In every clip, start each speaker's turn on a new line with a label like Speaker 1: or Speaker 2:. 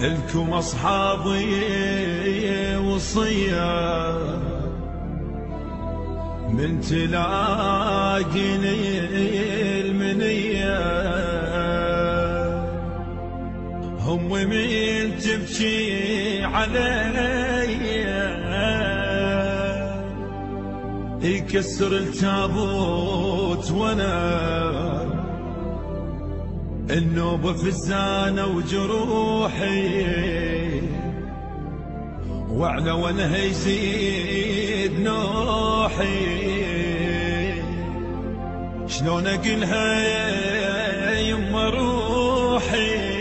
Speaker 1: الكم أصحابي وصية من تلاقيني المنية، هم من تبكي علي يكسر التابوت وانا النوبة فزانة وجروحي، وعلى وانا يزيد نوحي. شلون اقلها يا يما روحي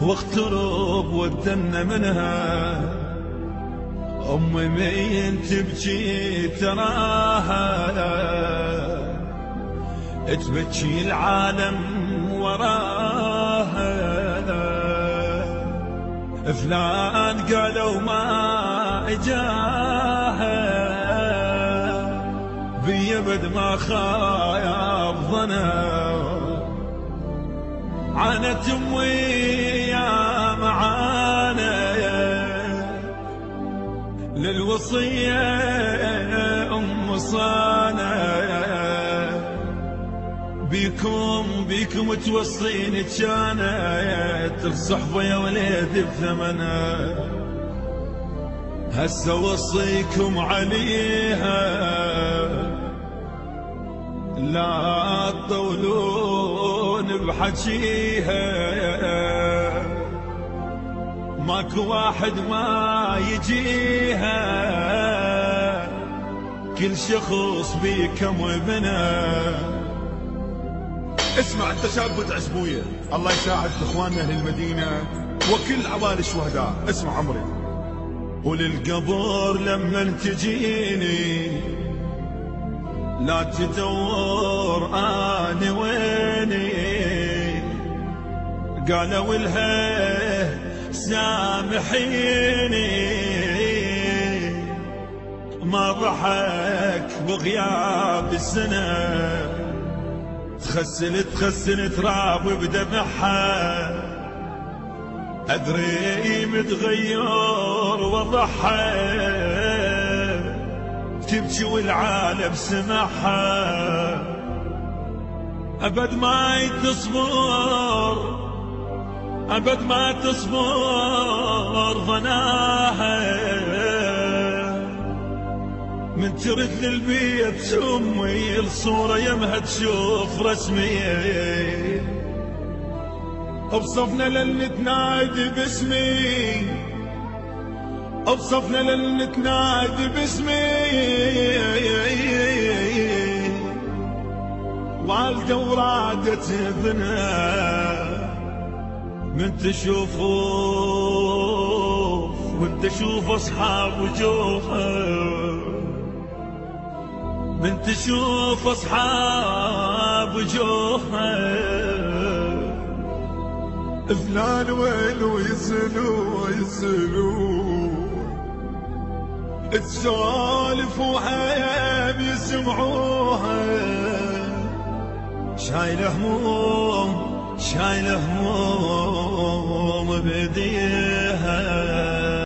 Speaker 1: واخترب واتدنى منها. امي مين تبكي تراها تبكي العالم وراها. فلان قالوا ما اجاها بيبد ما خايب ظنا. عانت امي يا معانا للوصية ام صانا. بيكم توصيني كانت الصحبة يا وليد بثمنها. هسه وصيكم عليها لا تطولون بحكيها. ماكو واحد ما يجيها كل شخص بيكم وبنا.
Speaker 2: اسمع انت شاب عزبويه، الله يساعد اخواننا اهل المدينه وكل عوائل الشهداء. اسمع عمري.
Speaker 1: وللقبور لما تجيني لا تدور انا ويني. قالوا لها سامحيني ما ضحك بغياب السنه. تخسل تراب بدمعها ادري متغير وضحها. تبكي والعالم سمعها ابد ما تصبر ابد ما تصبر ظناها. من ترد للبيت امي الصورة يمها تشوف رسمي.
Speaker 2: بصفنا للنتنادي باسمي، بصفنا للنتنادي باسمي. والدة ورادت ابنها من تشوفوه وانت شوف اصحاب وجوهها. من تشوف اصحاب وجوهها فلان ويلو يسألوا تسولف وحيب يسمعوها.
Speaker 1: شايله هموم بدين